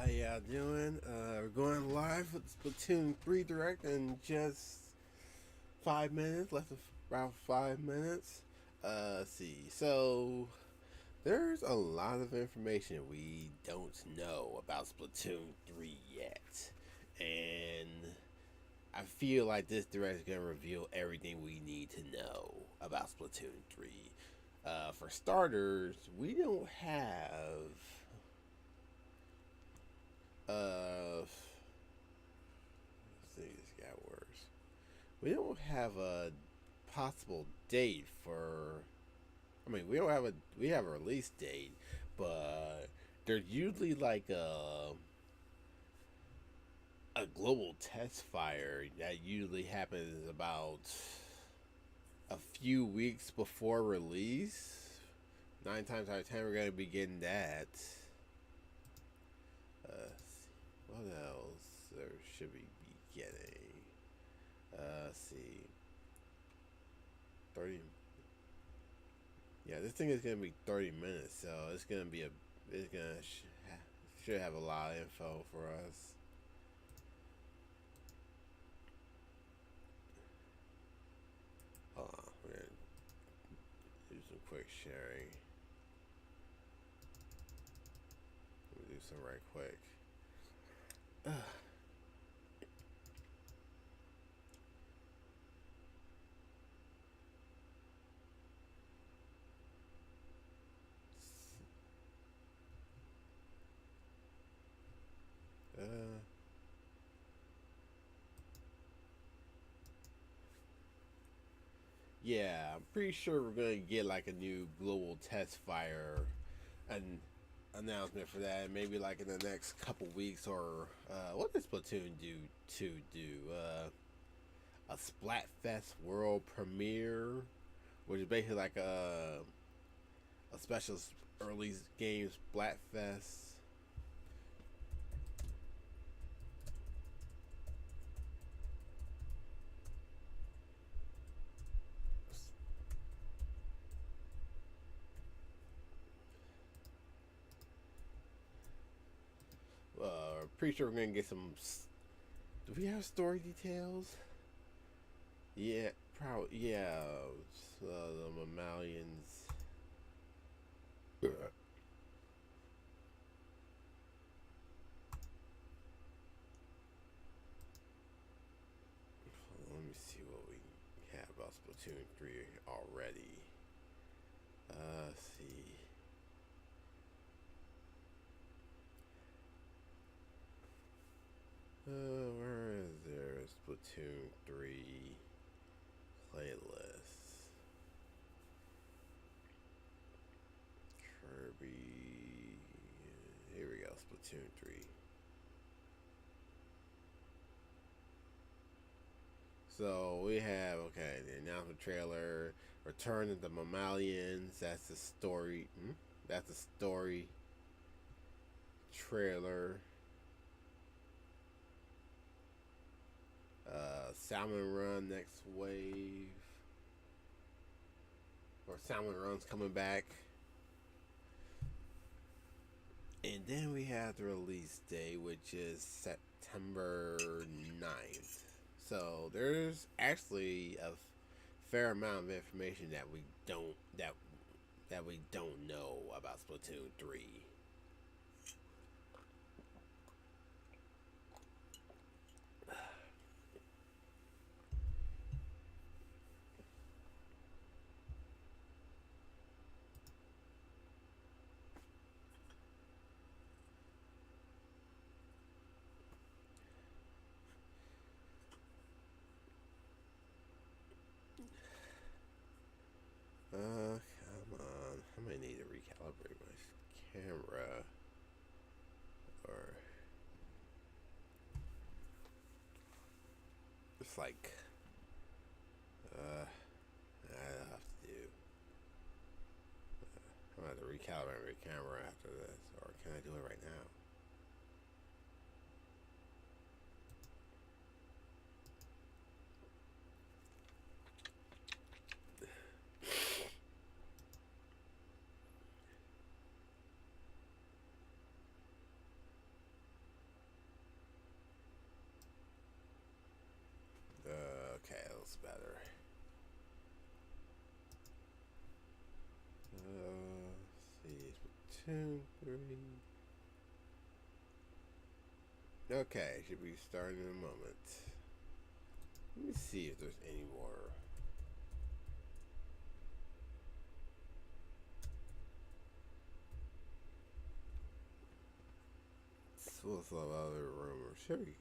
How y'all doing? We're going live with Splatoon 3 Direct in just 5 minutes, less than about 5 minutes. Let's see. So, there's a lot of information we don't know about Splatoon 3 yet. And I feel like this Direct is going to reveal everything we need to know about Splatoon 3. For starters, we don't have let's see, this got worse. We don't have a possible date for. I mean, we have a release date, but there's usually like a global test fire that usually happens about a few weeks before release. 9 times out of 10, we're gonna be getting that. What else there should we be getting? Let's see. 30. Yeah, this thing is gonna be 30 minutes, so it's gonna be it's gonna should have a lot of info for us. Hold on, we're gonna do some quick sharing. We'll do some right quick. Uh, yeah, I'm pretty sure we're gonna get like a new global test fire an announcement for that. Maybe like in the next couple weeks, or what does Splatoon do? A Splatfest world premiere, which is basically like a special early game Splatfest. Pretty sure we're gonna get some. Do we have story details? Yeah, probably. Yeah, the mammalians. Let me see what we have about Splatoon 3 already. Let's see. Where is there a Splatoon 3 playlist? Kirby. Here we go, Splatoon 3. So we have, okay, the announcement trailer, Return of the Mammalians. That's the story. That's the story trailer. Salmon Run next wave, or Salmon Run's coming back. And then we have the release day, which is September 9th. So there's actually a fair amount of information that we don't know about Splatoon 3. Come on. I might need to recalibrate my camera. Or. It's like. I have to do. I'm going to have to recalibrate my camera after this. Or can I do it right now? Splatoon 3. Okay, should be starting in a moment. Let me see if there's any more. Full of other rumors. Here we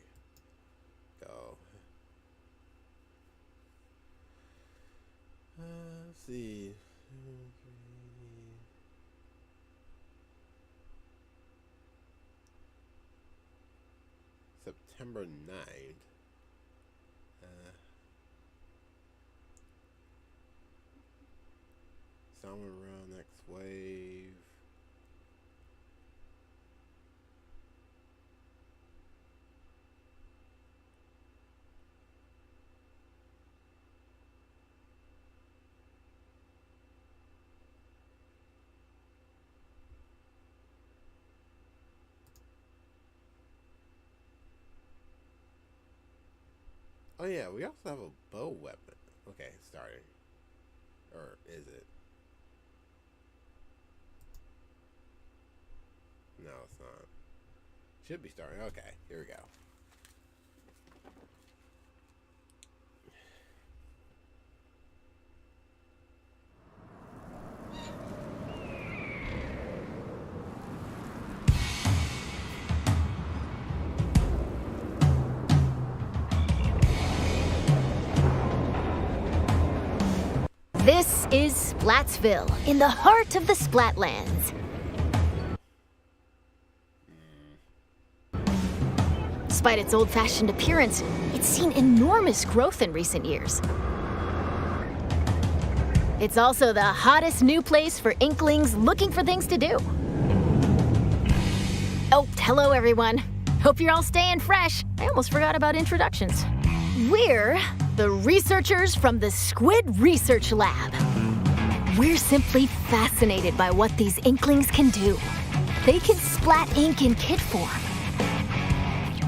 go. Let's see. September 9th. Somewhere around next wave. Oh yeah, we also have a bow weapon. Okay, starting. Or is it? No, it's not. Should be starting. Okay, here we go. This is Splatsville, in the heart of the Splatlands. Despite its old-fashioned appearance, it's seen enormous growth in recent years. It's also the hottest new place for Inklings looking for things to do. Oh, hello everyone. Hope you're all staying fresh. I almost forgot about introductions. We're the researchers from the Squid Research Lab. We're simply fascinated by what these Inklings can do. They can splat ink in kit form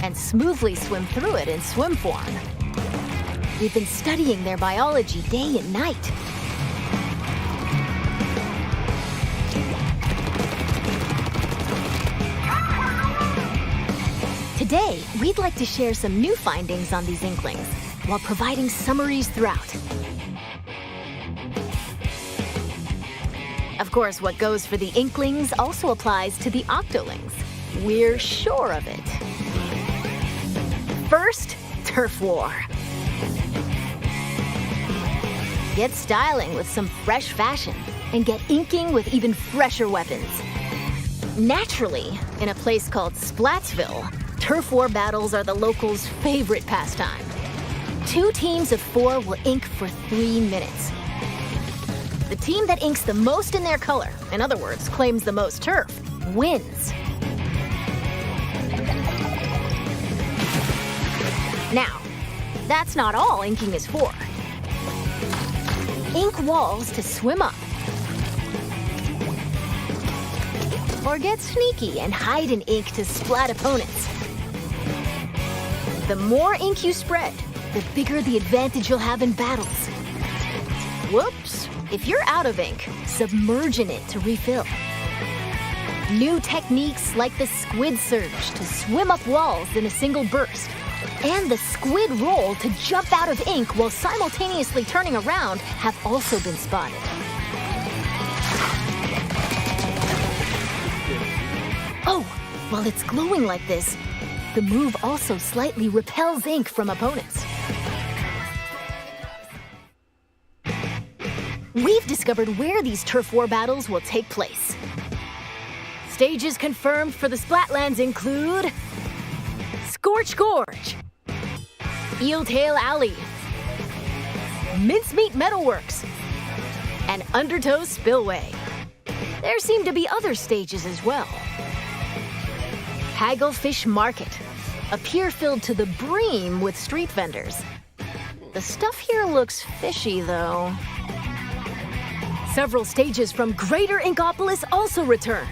and smoothly swim through it in swim form. We've been studying their biology day and night. Today, we'd like to share some new findings on these Inklings, while providing summaries throughout. Of course, what goes for the Inklings also applies to the Octolings. We're sure of it. First, Turf War. Get styling with some fresh fashion, and get inking with even fresher weapons. Naturally, in a place called Splatsville, Turf War battles are the locals' favorite pastime. 2 teams of 4 will ink for 3 minutes. The team that inks the most in their color, in other words, claims the most turf, wins. Now, that's not all inking is for. Ink walls to swim up. Or get sneaky and hide in ink to splat opponents. The more ink you spread, the bigger the advantage you'll have in battles. Whoops! If you're out of ink, submerge in it to refill. New techniques like the squid surge to swim up walls in a single burst, and the squid roll to jump out of ink while simultaneously turning around have also been spotted. Oh, while it's glowing like this, the move also slightly repels ink from opponents. We've discovered where these turf war battles will take place. Stages confirmed for the Splatlands include Scorch Gorge, Eeltail Alley, Mincemeat Metalworks, and Undertow Spillway. There seem to be other stages as well. Hagglefish Market, a pier filled to the brim with street vendors. The stuff here looks fishy, though. Several stages from Greater Inkopolis also return.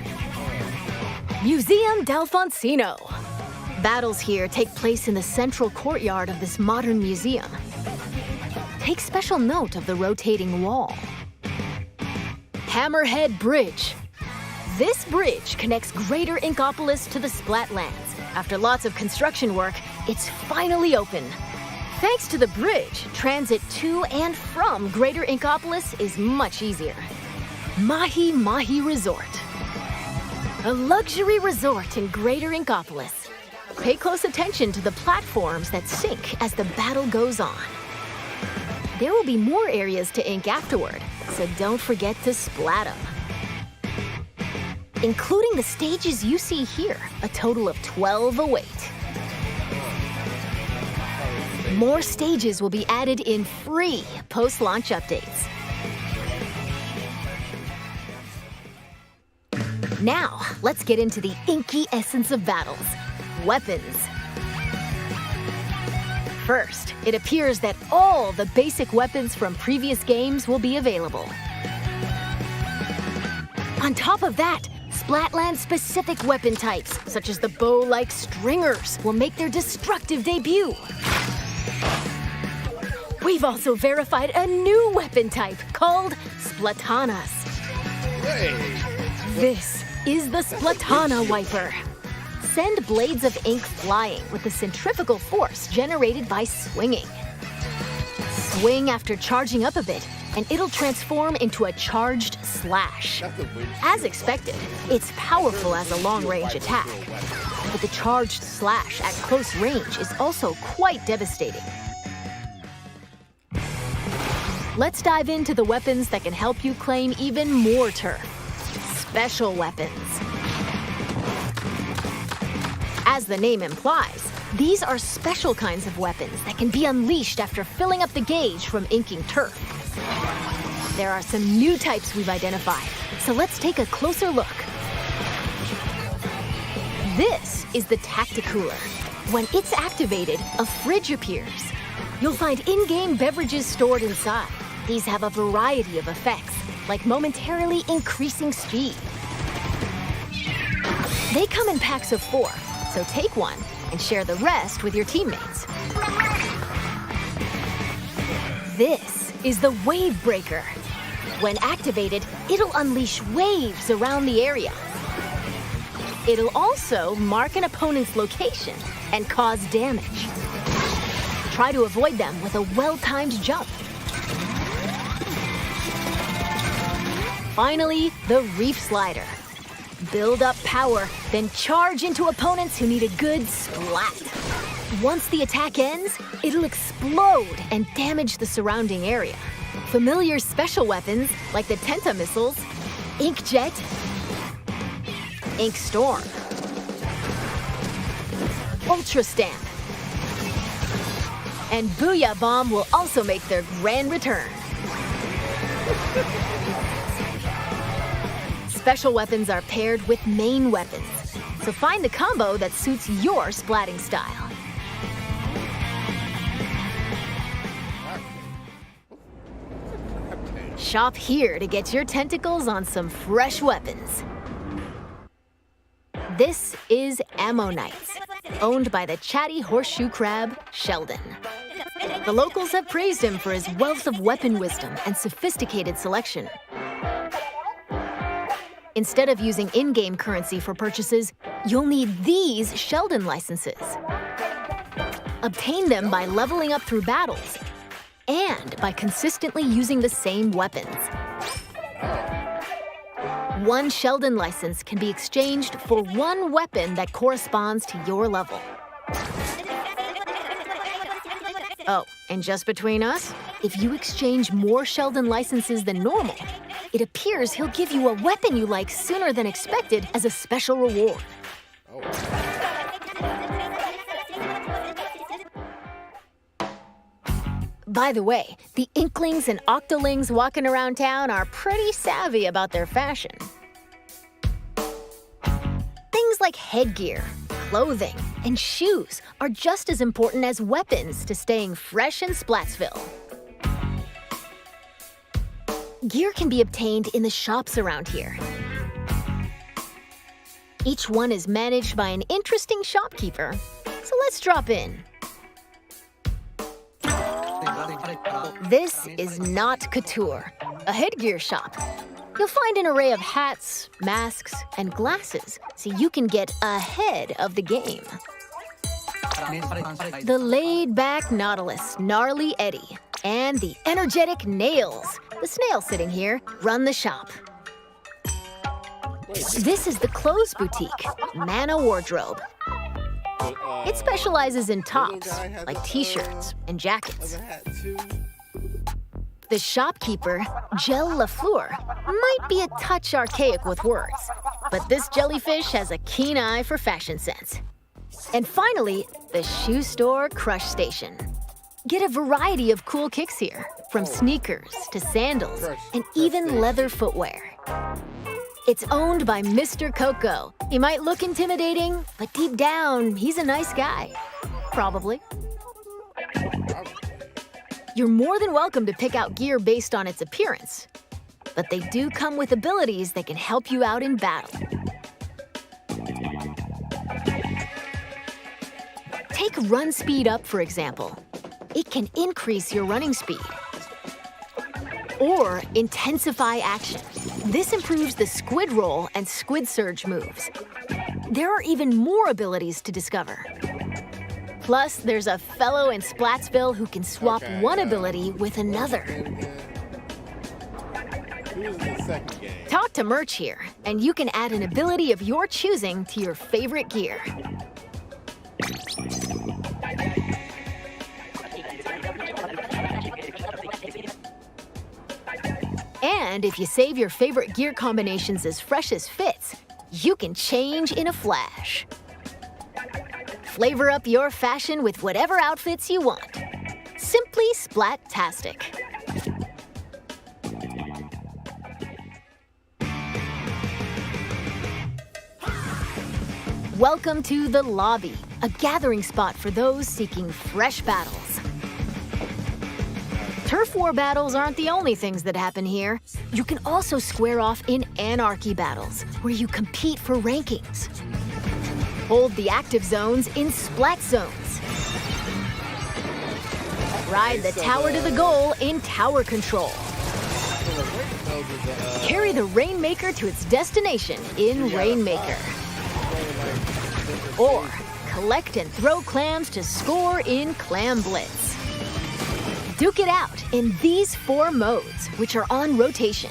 Museum D'Alfonsino. Battles here take place in the central courtyard of this modern museum. Take special note of the rotating wall. Hammerhead Bridge. This bridge connects Greater Inkopolis to the Splatlands. After lots of construction work, it's finally open. Thanks to the bridge, transit to and from Greater Inkopolis is much easier. Mahi Mahi Resort. A luxury resort in Greater Inkopolis. Pay close attention to the platforms that sink as the battle goes on. There will be more areas to ink afterward, so don't forget to splat them. Including the stages you see here, a total of 12 await. More stages will be added in free post-launch updates. Now, let's get into the inky essence of battles, weapons. First, it appears that all the basic weapons from previous games will be available. On top of that, Splatland-specific weapon types, such as the bow-like stringers, will make their destructive debut. We've also verified a new weapon type called Splatanas. This is the Splatana Wiper. Send blades of ink flying with the centrifugal force generated by swinging. Swing after charging up a bit, and it'll transform into a charged slash. As expected, it's powerful as a long-range attack, but the charged slash at close range is also quite devastating. Let's dive into the weapons that can help you claim even more turf. Special weapons. As the name implies, these are special kinds of weapons that can be unleashed after filling up the gauge from inking turf. There are some new types we've identified, so let's take a closer look. This is the Tacticooler. When it's activated, a fridge appears. You'll find in-game beverages stored inside. These have a variety of effects, like momentarily increasing speed. They come in packs of 4, so take one and share the rest with your teammates. This is the Wave Breaker. When activated, it'll unleash waves around the area. It'll also mark an opponent's location and cause damage. Try to avoid them with a well-timed jump. Finally, the Reef Slider. Build up power, then charge into opponents who need a good splat. Once the attack ends, it'll explode and damage the surrounding area. Familiar special weapons like the Tenta missiles, Inkjet, Ink Storm, Ultra Stamp, and Booyah Bomb will also make their grand return. Special weapons are paired with main weapons, so find the combo that suits your splatting style. Shop here to get your tentacles on some fresh weapons. This is Ammonites, owned by the chatty horseshoe crab, Sheldon. The locals have praised him for his wealth of weapon wisdom and sophisticated selection. Instead of using in-game currency for purchases, you'll need these Sheldon licenses. Obtain them by leveling up through battles and by consistently using the same weapons. One Sheldon license can be exchanged for one weapon that corresponds to your level. Oh, and just between us, if you exchange more Sheldon licenses than normal, it appears he'll give you a weapon you like sooner than expected as a special reward. By the way, the Inklings and Octolings walking around town are pretty savvy about their fashion. Things like headgear, clothing, and shoes are just as important as weapons to staying fresh in Splatsville. Gear can be obtained in the shops around here. Each one is managed by an interesting shopkeeper, so let's drop in. This is not Couture, a headgear shop. You'll find an array of hats, masks, and glasses, so you can get ahead of the game. The laid-back Nautilus, Gnarly Eddie, and the energetic Nails, the snail sitting here, run the shop. This is the clothes boutique, Mana Wardrobe. It specializes in tops, like t-shirts and jackets. The shopkeeper, Gel Lafleur, might be a touch archaic with words, but this jellyfish has a keen eye for fashion sense. And finally, the shoe store Crush Station. Get a variety of cool kicks here, from sneakers to sandals and even leather footwear. It's owned by Mr. Coco. He might look intimidating, but deep down, he's a nice guy. Probably. You're more than welcome to pick out gear based on its appearance, but they do come with abilities that can help you out in battle. Take run speed up, for example. It can increase your running speed. Or intensify action. This improves the squid roll and squid surge moves. There are even more abilities to discover. Plus, there's a fellow in Splatsville who can swap one ability with another. Who's the second game? Talk to Merch here, and you can add an ability of your choosing to your favorite gear. And if you save your favorite gear combinations as fresh as fits, you can change in a flash. Flavor up your fashion with whatever outfits you want. Simply splat-tastic. Welcome to the Lobby, a gathering spot for those seeking fresh battles. Turf war battles aren't the only things that happen here. You can also square off in anarchy battles, where you compete for rankings. Hold the active zones in splat zones. Ride the tower to the goal in tower control. Carry the Rainmaker to its destination in Rainmaker. Or collect and throw clams to score in Clam Blitz. Duke it out in these 4 modes, which are on rotation.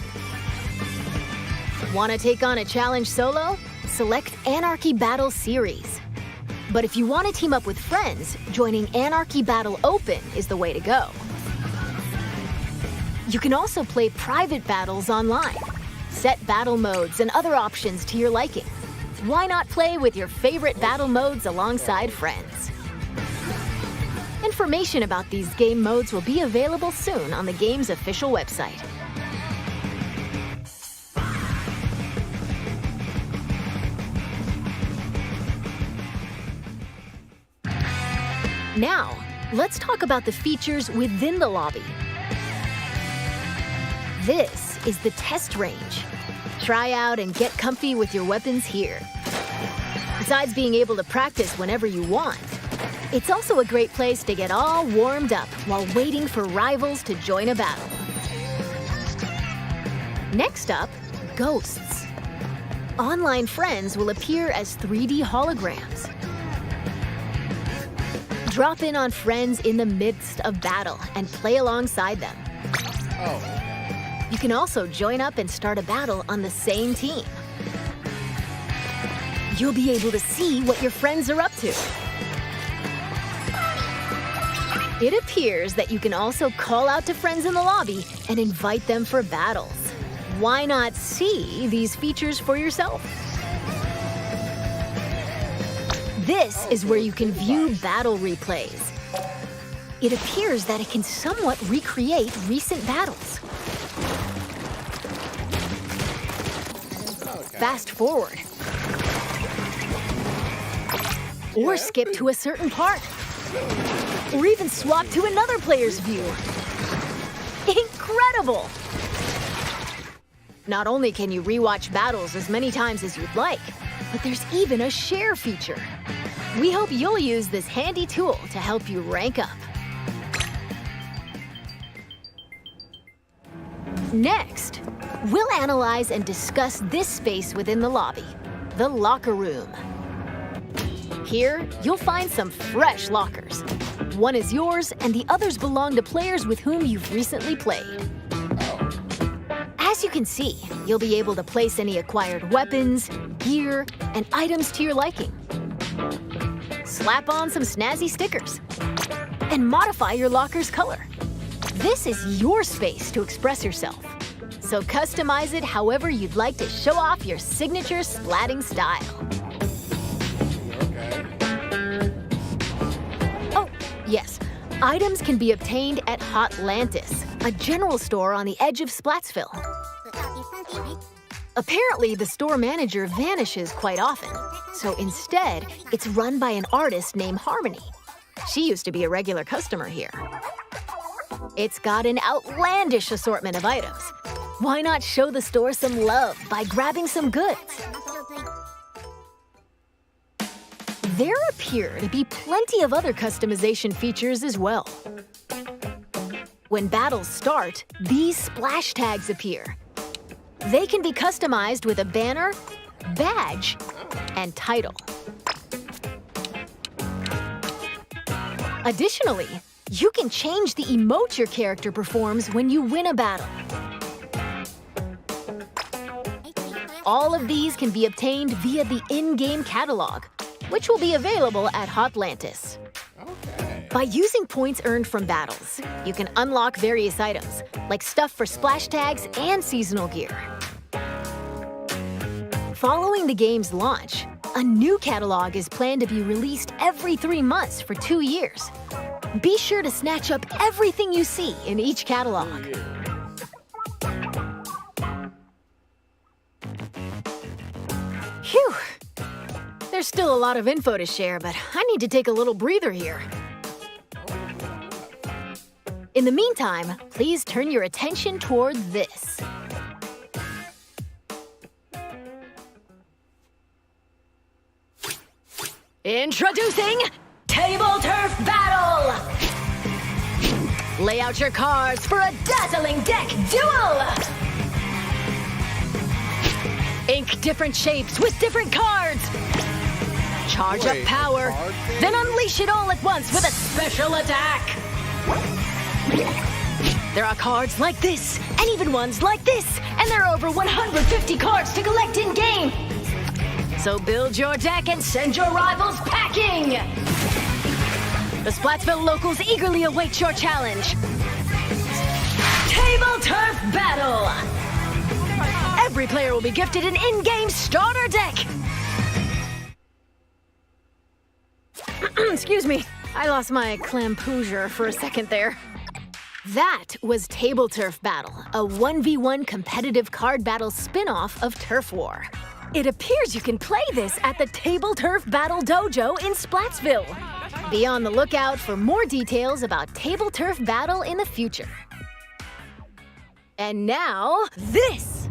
Want to take on a challenge solo? Select Anarchy Battle Series. But if you want to team up with friends, joining Anarchy Battle Open is the way to go. You can also play private battles online. Set battle modes and other options to your liking. Why not play with your favorite battle modes alongside friends? Information about these game modes will be available soon on the game's official website. Now, let's talk about the features within the lobby. This is the test range. Try out and get comfy with your weapons here. Besides being able to practice whenever you want, it's also a great place to get all warmed up while waiting for rivals to join a battle. Next up, ghosts. Online friends will appear as 3D holograms. Drop in on friends in the midst of battle and play alongside them. You can also join up and start a battle on the same team. You'll be able to see what your friends are up to. It appears that you can also call out to friends in the lobby and invite them for battles. Why not see these features for yourself? This is where you can view battle replays. It appears that it can somewhat recreate recent battles. Fast forward. Or skip to a certain part. Or even swap to another player's view. Incredible! Not only can you rewatch battles as many times as you'd like, but there's even a share feature. We hope you'll use this handy tool to help you rank up. Next, we'll analyze and discuss this space within the lobby, the locker room. Here, you'll find some fresh lockers. One is yours, and the others belong to players with whom you've recently played. As you can see, you'll be able to place any acquired weapons, gear, and items to your liking. Slap on some snazzy stickers, and modify your locker's color. This is your space to express yourself, so customize it however you'd like to show off your signature splatting style. Oh, yes, items can be obtained at Hotlantis, a general store on the edge of Splatsville. Apparently, the store manager vanishes quite often, so instead, it's run by an artist named Harmony. She used to be a regular customer here. It's got an outlandish assortment of items. Why not show the store some love by grabbing some goods? There appear to be plenty of other customization features as well. When battles start, these splash tags appear. They can be customized with a banner, badge, and title. Additionally, you can change the emote your character performs when you win a battle. All of these can be obtained via the in-game catalog, which will be available at Hotlantis. Okay. By using points earned from battles, you can unlock various items, like stuff for splash tags and seasonal gear. Following the game's launch, a new catalog is planned to be released every 3 months for 2 years. Be sure to snatch up everything you see in each catalog. Phew! There's still a lot of info to share, but I need to take a little breather here. In the meantime, please turn your attention toward this. Introducing Table Turf Battle! Lay out your cards for a dazzling deck duel! Ink different shapes with different cards! Charge up power, then unleash it all at once with a special attack! There are cards like this, and even ones like this, and there are over 150 cards to collect in-game! So build your deck and send your rivals packing! The Splatsville locals eagerly await your challenge. Table Turf Battle! Every player will be gifted an in-game starter deck! Excuse me, I lost my clampoosier for a second there. That was Table Turf Battle, a 1v1 competitive card battle spin-off of Turf War. It appears you can play this at the Table Turf Battle Dojo in Splatsville. Be on the lookout for more details about Table Turf Battle in the future. And now, this!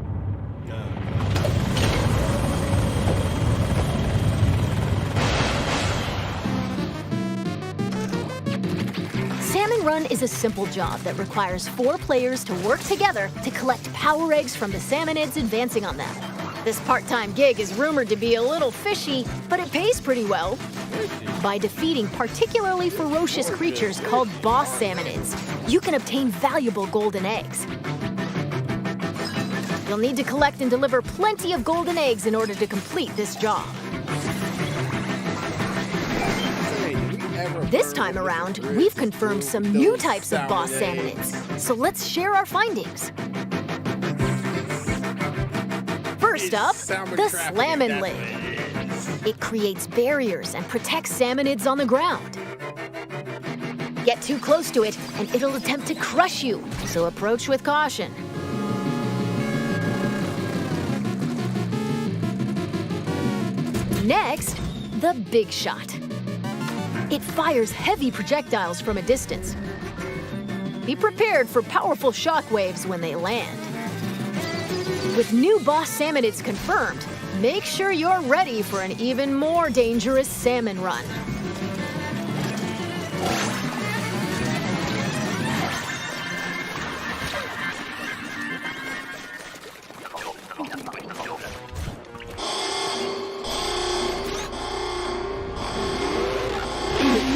Salmon Run is a simple job that requires 4 players to work together to collect power eggs from the salmonids advancing on them. This part-time gig is rumored to be a little fishy, but it pays pretty well. By defeating particularly ferocious creatures called boss salmonids, you can obtain valuable golden eggs. You'll need to collect and deliver plenty of golden eggs in order to complete this job. This time around, we've confirmed some new types of boss salmonids, so let's share our findings. First up, the Slammin' Lid. It creates barriers and protects salmonids on the ground. Get too close to it, and it'll attempt to crush you, so approach with caution. Next, the Big Shot. It fires heavy projectiles from a distance. Be prepared for powerful shockwaves when they land. With new boss salmonids confirmed, make sure you're ready for an even more dangerous salmon run.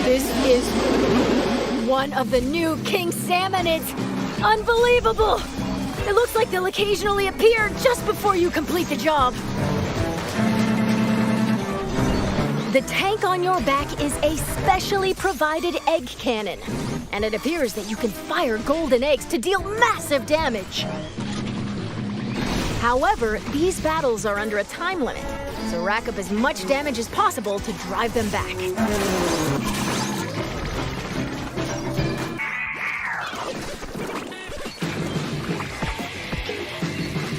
This is one of the new king salmonids. Unbelievable! It looks like they'll occasionally appear just before you complete the job. The tank on your back is a specially provided egg cannon, and it appears that you can fire golden eggs to deal massive damage. However, these battles are under a time limit, so rack up as much damage as possible to drive them back.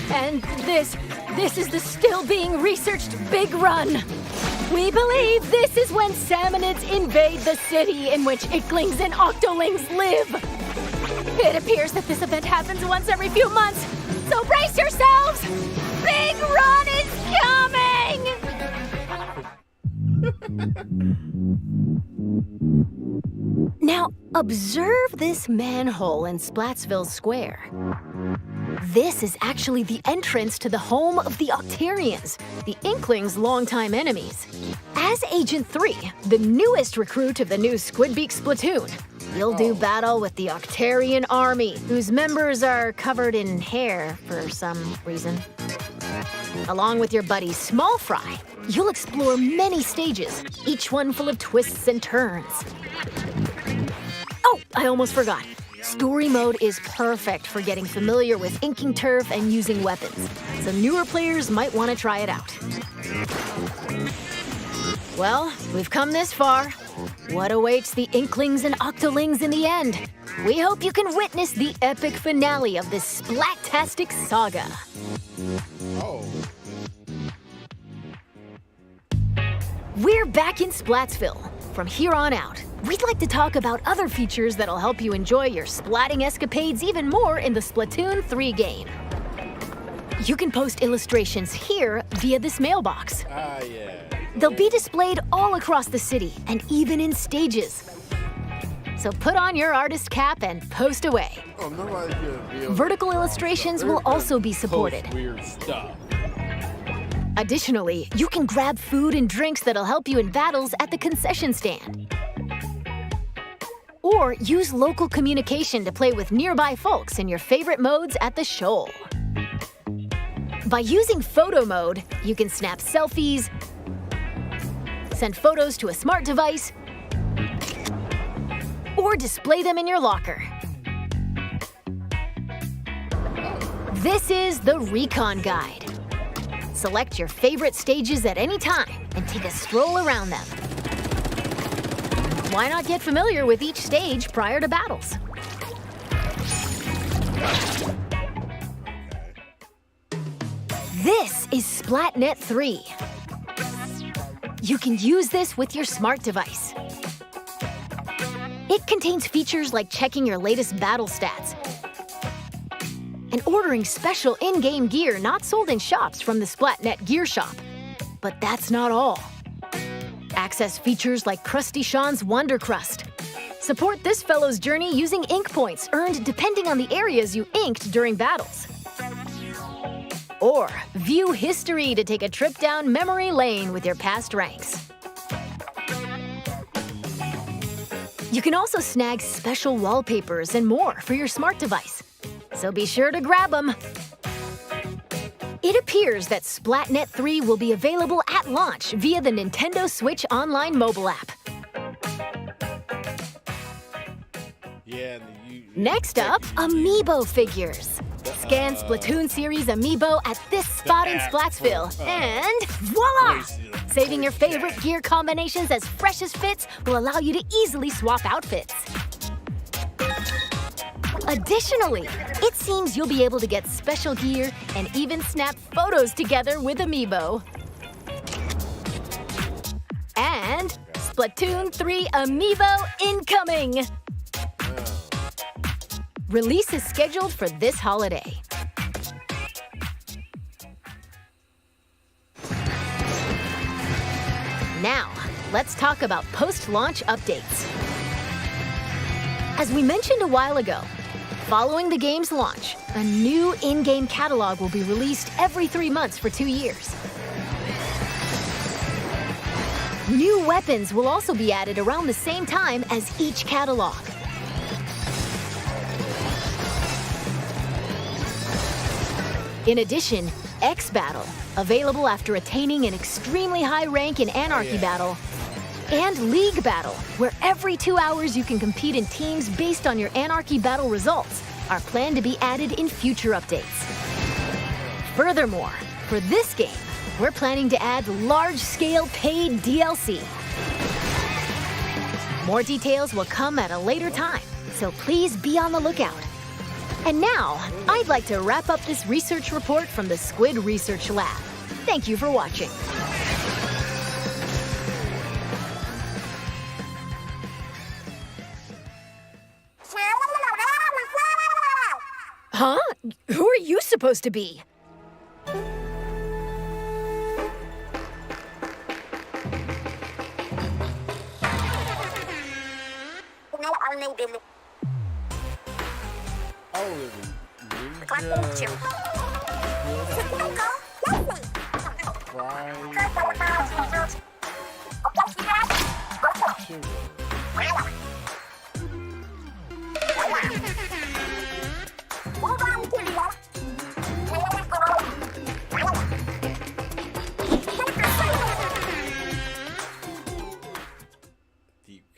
And this is the still being researched Big Run. We believe this is when salmonids invade the city in which Icklings and Octolings live. It appears that this event happens once every few months, so brace yourselves! Big Run is coming! Now, observe this manhole in Splatsville Square. This is actually the entrance to the home of the Octarians, the Inklings' longtime enemies. As Agent 3, the newest recruit of the new Squidbeak Splatoon, you'll do battle with the Octarian army, whose members are covered in hair for some reason. Along with your buddy Small Fry, you'll explore many stages, each one full of twists and turns. Oh, I almost forgot. Story mode is perfect for getting familiar with inking turf and using weapons, so newer players might want to try it out. Well, we've come this far. What awaits the Inklings and Octolings in the end? We hope you can witness the epic finale of this splat-tastic saga. Oh. We're back in Splatsville. From here on out, we'd like to talk about other features that'll help you enjoy your splatting escapades even more in the Splatoon 3 game. You can post illustrations here via this mailbox. Yeah. They'll be displayed all across the city and even in stages. So put on your artist cap and post away. Oh, nobody's gonna be able Vertical illustrations will also be supported. post weird stuff. Additionally, you can grab food and drinks that'll help you in battles at the concession stand. Or use local communication to play with nearby folks in your favorite modes at the shoal. By using photo mode, you can snap selfies, send photos to a smart device, or display them in your locker. This is the Recon Guide. Select your favorite stages at any time and take a stroll around them. Why not get familiar with each stage prior to battles? This is SplatNet 3. You can use this with your smart device. It contains features like checking your latest battle stats and ordering special in-game gear not sold in shops from the SplatNet Gear Shop. But that's not all. Access features like Krusty Sean's Wonder Crust. Support this fellow's journey using ink points earned depending on the areas you inked during battles. Or view history to take a trip down memory lane with your past ranks. You can also snag special wallpapers and more for your smart device. So be sure to grab them. It appears that SplatNet 3 will be available at launch via the Nintendo Switch Online mobile app. Yeah. Next up, Amiibo figures. Scan Splatoon series Amiibo at this spot in Splatsville, and voila! Saving your favorite gear combinations as fresh as fits will allow you to easily swap outfits. Additionally, it seems you'll be able to get special gear and even snap photos together with Amiibo. And Splatoon 3 Amiibo incoming! Release is scheduled for this holiday. Now, let's talk about post-launch updates. As we mentioned a while ago, following the game's launch, a new in-game catalog will be released every 3 months for 2 years. New weapons will also be added around the same time as each catalog. In addition, X Battle, available after attaining an extremely high rank in Anarchy Battle, and League Battle, where every 2 hours you can compete in teams based on your Anarchy Battle results, are planned to be added in future updates. Furthermore, for this game, we're planning to add large-scale paid DLC. More details will come at a later time, so please be on the lookout. And now, I'd like to wrap up this research report from the Squid Research Lab. Thank you for watching. Huh? Who are you supposed to be?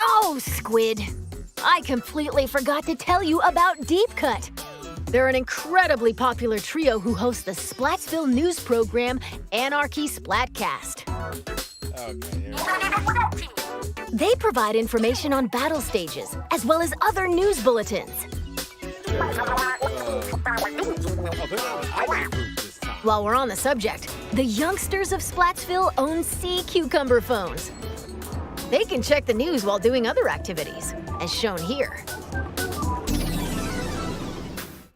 Oh, Squid! I completely forgot to tell you about Deep Cut. They're an incredibly popular trio who host the Splatsville news program Anarchy Splatcast. They provide information on battle stages, as well as other news bulletins. While we're on the subject, the youngsters of Splatsville own Sea Cucumber phones. They can check the news while doing other activities, as shown here.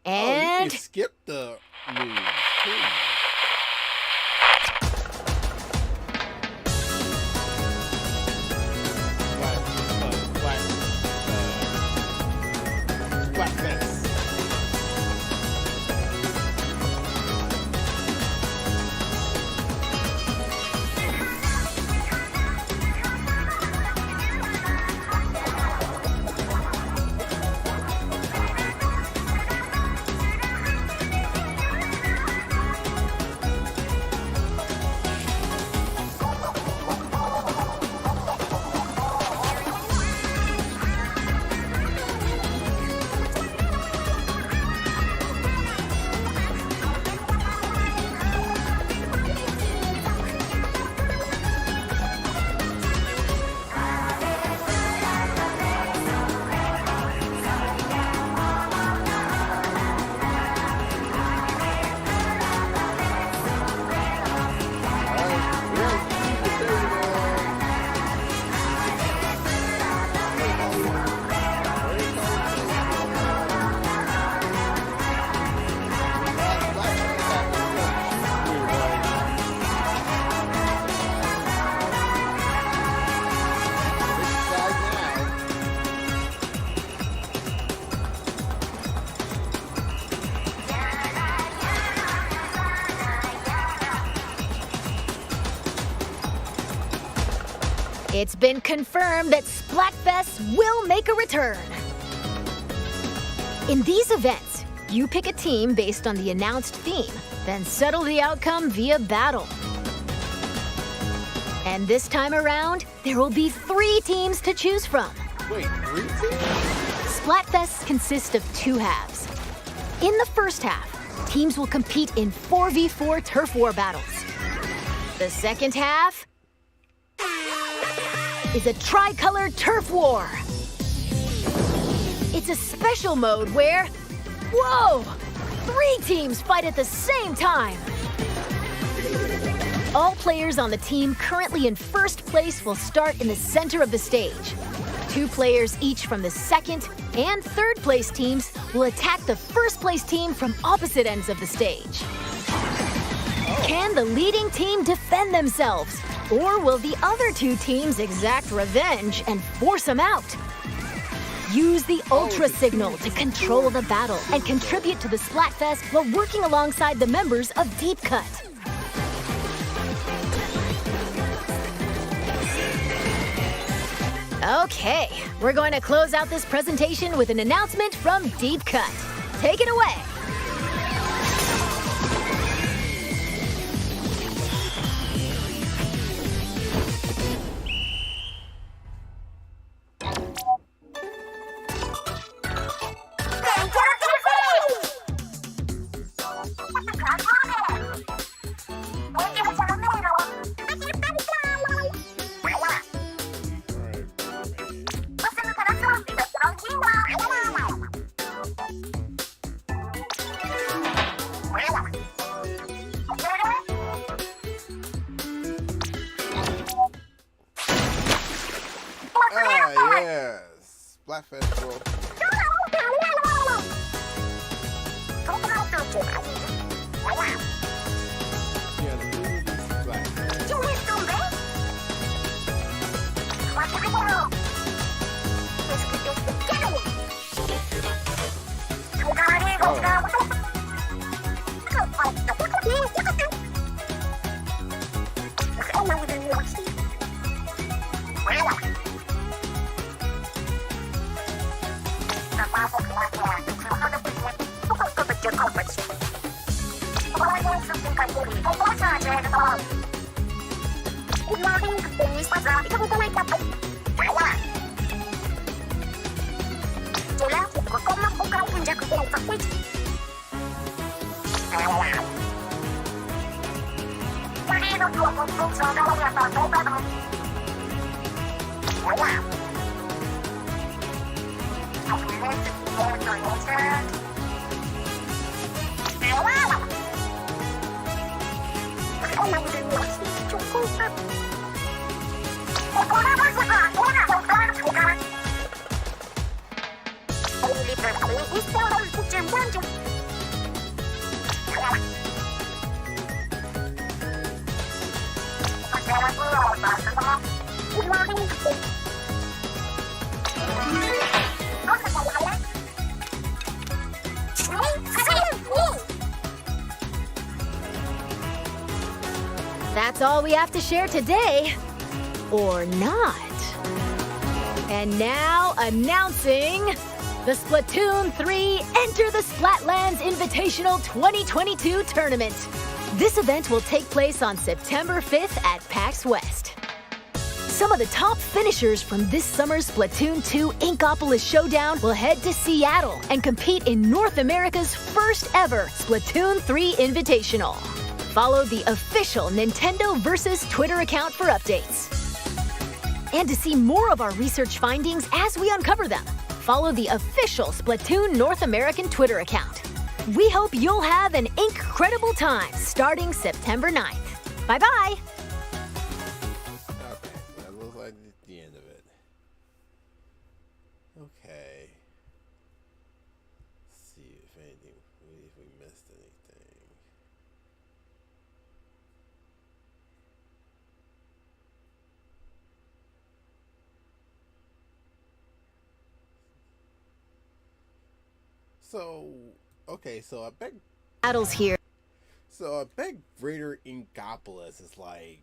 And... you can skip the news, too. It's been confirmed that Splatfest will make a return. In these events, you pick a team based on the announced theme, then settle the outcome via battle. And this time around, there will be 3 teams to choose from. Wait, 3 teams? Splatfest consists of 2 halves. In the first half, teams will compete in 4v4 turf war battles. The second half is a tricolor turf war. It's a special mode where, whoa, 3 teams fight at the same time. All players on the team currently in first place will start in the center of the stage. 2 players each from the second and third place teams will attack the first place team from opposite ends of the stage. Can the leading team defend themselves? Or will the other 2 teams exact revenge and force them out? Use the Ultra Signal to control the battle and contribute to the Splatfest while working alongside the members of Deep Cut. Okay, we're going to close out this presentation with an announcement from Deep Cut. Take it away. Ah, yes. Black Festival. Yeah, the movie is Black Festival. That's all we have to share today. Or not. And now, announcing the Splatoon 3 Enter the Splatlands Invitational 2022 Tournament. This event will take place on September 5th at PAX West. Some of the top finishers from this summer's Splatoon 2 Inkopolis Showdown will head to Seattle and compete in North America's first ever Splatoon 3 Invitational. Follow the official Nintendo Versus Twitter account for updates. And to see more of our research findings as we uncover them, follow the official Splatoon North American Twitter account. We hope you'll have an incredible time starting September 9th. Bye-bye! Okay, that looks like the end of it. Okay. Let's see if anything, if we missed anything. So, okay, so I bet Battles here. So I bet Greater Inkopolis is like,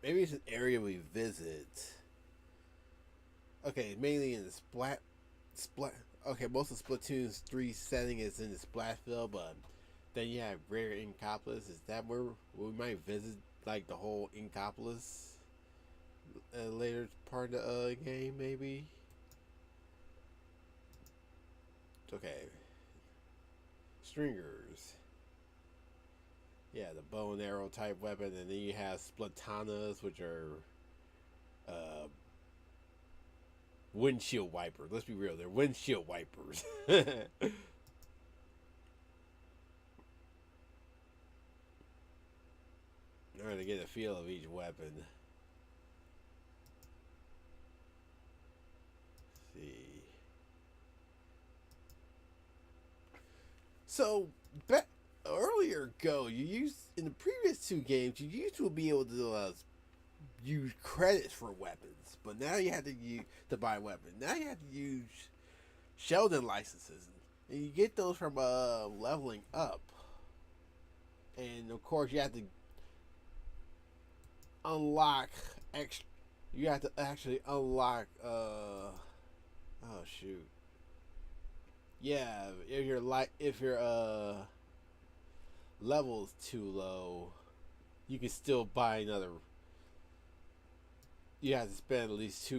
maybe it's an area we visit. Okay, mainly in the Splat. Okay, most of Splatoon 3 setting is in the Splatville, but then you have Greater Inkopolis. Is that where we might visit, like the whole Inkopolis? Later part of the game, maybe. Okay. Stringers. Yeah, the bow and arrow type weapon, and then you have splatanas, which are windshield wipers. Let's be real, they're windshield wipers. Trying to get a feel of each weapon. Let's see. So, earlier ago, you used in the previous two games, you used to be able to use credits for weapons, but now you have to to buy weapons. Now you have to use Sheldon licenses, and you get those from leveling up. And of course, you have to unlock extra. You have to actually unlock. Oh shoot. Yeah, if your level's too low, you can still buy another. You have to spend at least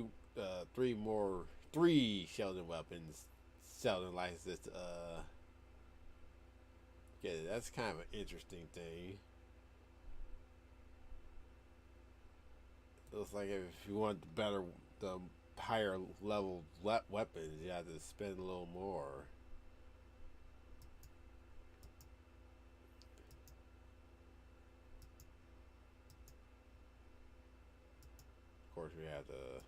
three Sheldon weapons, Sheldon licenses to get it. That's kind of an interesting thing. It looks like if you want the higher level weapons, you have to spend a little more. Of course, we have to.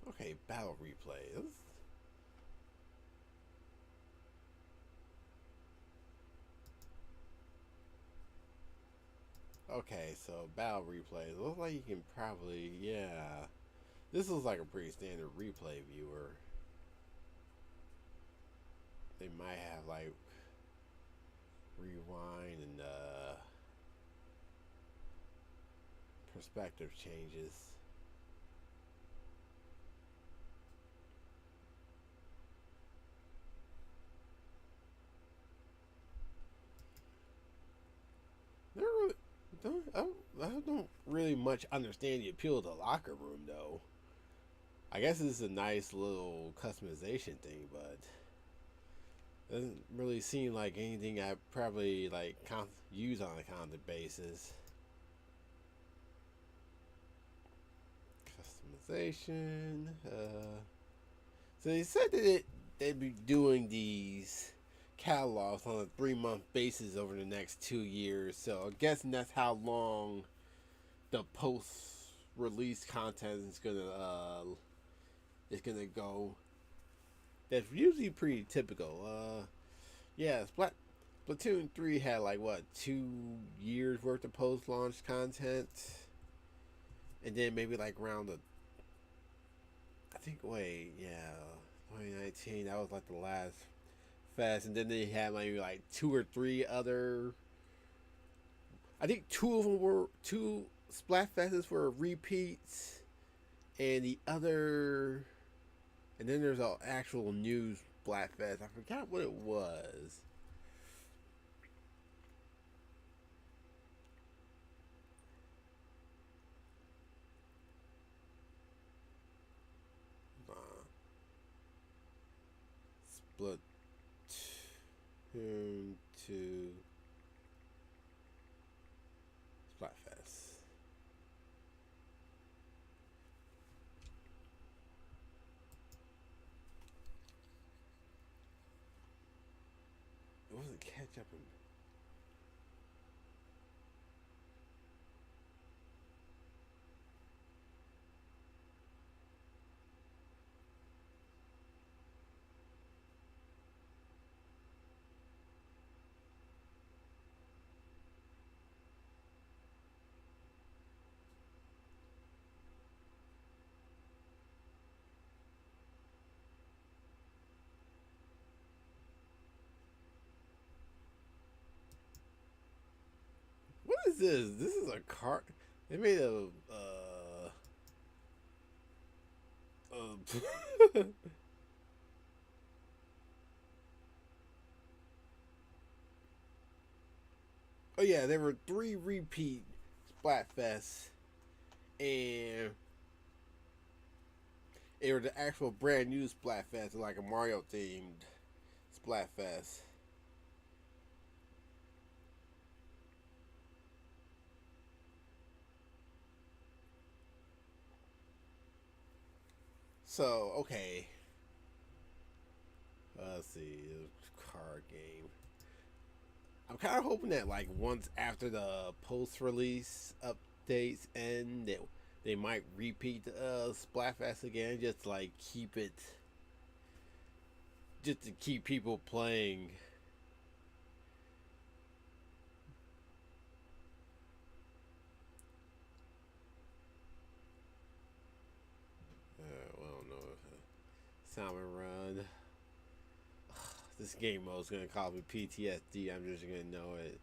Okay, battle replays. Okay, so battle replays. Looks like you can probably, yeah. This looks like a pretty standard replay viewer. They might have like rewind and perspective changes. I don't really much understand the appeal of the locker room though. I guess this is a nice little customization thing, but doesn't really seem like anything I probably like use on a constant basis. Customization. So they said that they'd be doing these catalogs on a 3-month basis over the next 2 years. So I'm guessing that's how long the post-release content is gonna go. That's usually pretty typical. Yeah, Splatoon 3 had like what 2 years worth of post-launch content, and then maybe like around the I think 2019 that was like the last fest, and then they had maybe like 2 or 3 other. I think two Splatfests were repeats, and and then there's an actual new Splatfest. I forgot what it was. Splatoon 2 Splatfest. It wasn't catch up. What is this? This is a cart. They made a. Oh yeah, there were 3 repeat Splatfests, and it was the actual brand new Splatfest, like a Mario themed Splatfest. So okay, let's see, card game. I'm kind of hoping that like once after the post-release updates end, that they might repeat the Splatfest again, just to, like just to keep people playing. Salmon Run. This game mode is gonna cause me PTSD. I'm just gonna know it.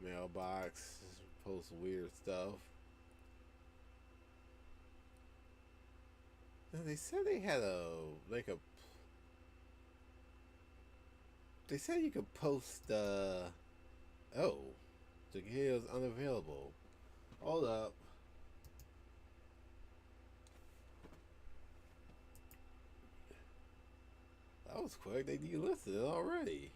Mailbox. Post weird stuff. No, they said they had a. They said you could post. Oh, the game is unavailable. Hold up. That was quick. They delisted it already.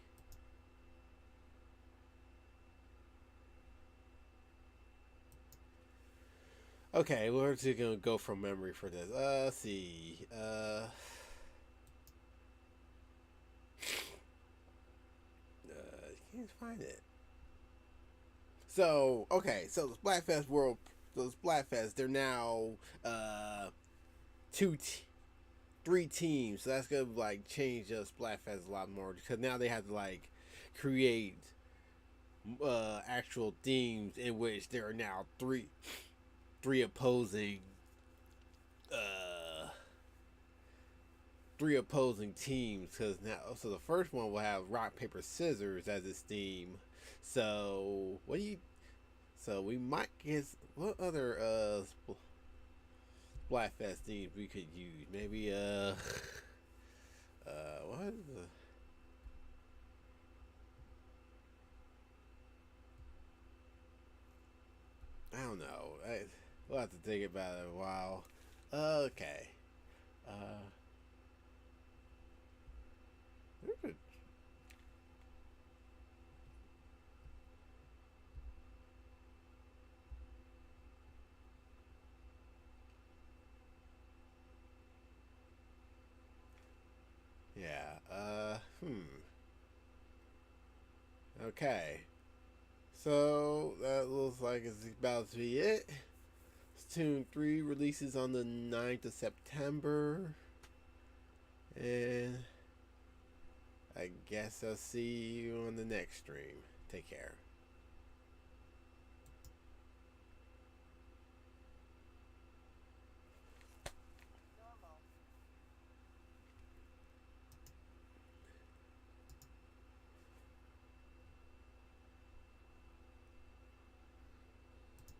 Okay, we're just gonna go from memory for this. Let's see. Can't find it. So okay, so the Splatfest World, those Splatfest, they're now two, three teams. So that's gonna like change Splatfest a lot more because now they have to like create actual themes in which there are now three opposing uh three opposing teams because now so the first one will have rock paper scissors as its theme. So what do you? So we might get what other Splatfest themes we could use? Maybe what is the? I don't know. We'll have to think about it a while. Okay. Uh, yeah. Okay. So that looks like it's about to be it. Splatoon 3 releases on the 9th of September. And I guess I'll see you on the next stream. Take care.